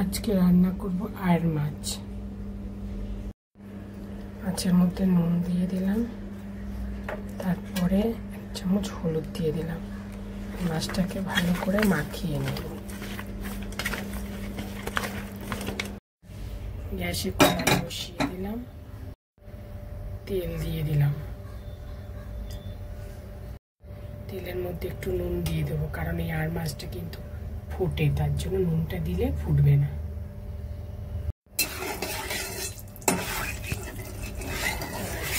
আজকে রান্না করব আয়ের মাছ। মাছের মধ্যে নুন দিয়ে দিলাম, তারপরে 1 চামচ হলুদ দিয়ে দিলাম। মাছটাকে ভালো করে মাখিয়ে নেব। গ্যাসে কড়াই বসিয়ে দিলাম, তেল দিয়ে দিলাম। তেলের মধ্যে একটু নুন দিয়ে দেবো, কারণ এই আয়ের মাছটা কিন্তু ফুটে, তার জন্য নুনটা দিলে ফুটবে না।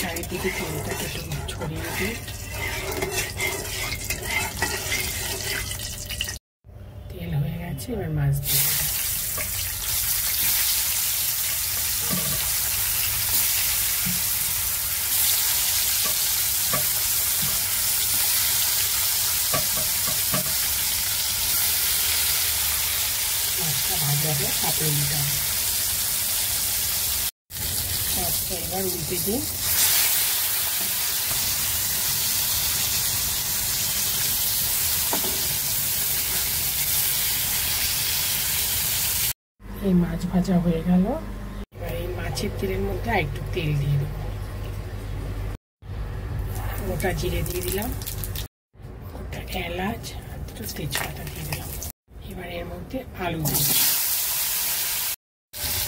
চারিদিকে তেলটাকে একটু ছড়িয়ে দিই। তেল হয়ে গেছে, এবার মাছ দিয়ে মাছটা ভাজা হলে কাপড় দিতে হবে। মাছটা এবার উল্টে দিই। এই মাছ ভাজা হয়ে গেল। এবার এই মাছের তেলের মধ্যে একটু তেল দিয়ে দেবো। গোটা জিরে দিয়ে দিলাম, গোটা এলাচ আর দুটো তেজপাতা দিয়ে দিলাম। এবার এর মধ্যে আলু দিয়ে দিলাম,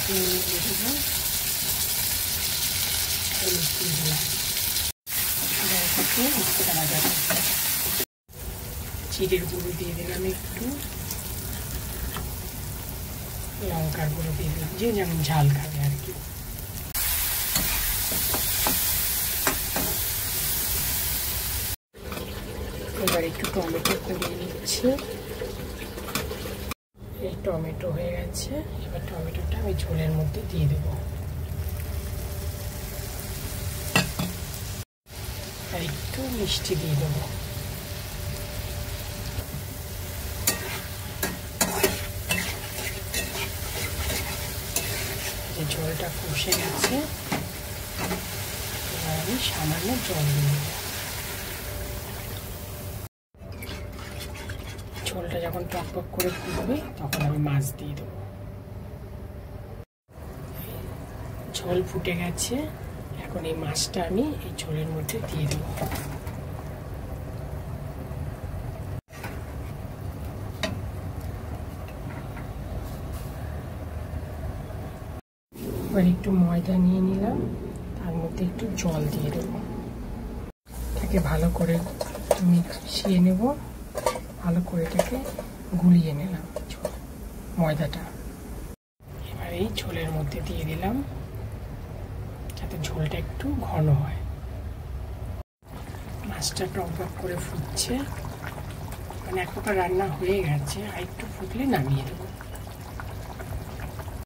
হলুদ দিয়ে দিলাম। জিরের গুঁড়ো দিয়ে দিলাম, একটু লঙ্কার গুঁড়ো দিয়ে দিলাম, যে যেমন ঝাল খাবে আর কি। এবার একটু টমেটো কুড়িয়ে নিচ্ছি। এই টমেটো হয়ে গেছে, এবার টমেটোটা আমি ঝোলের মধ্যে দিয়ে দেবো। আর একটু মিষ্টি দিয়ে দেবো। ঝোলটা কষে গেছে, এবার আমি সামান্য জল দিয়ে দেবো। ঝোলটা যখন টকটক করে ফুটবে তখন আমি মাছ দিয়ে দেবো। ঝোল ফুটে গেছে, এখন এই মাছটা আমি এই ঝোলের মধ্যে দিয়ে দেবো। এবার একটু ময়দা নিয়ে নিলাম, তার মধ্যে একটু জল দিয়ে দেবো। এটাকে ভালো করে মিশিয়ে নেব। ভালো করে এটাকে গুলিয়ে নিলাম ময়দাটা। এবার এই ঝোলের মধ্যে দিয়ে দিলাম, যাতে ঝোলটা একটু ঘন হয়। মাছটা টক করে ফুটছে, মানে এক প্রকার রান্না হয়ে গেছে, আর একটু ফুটলে নামিয়ে দেবো।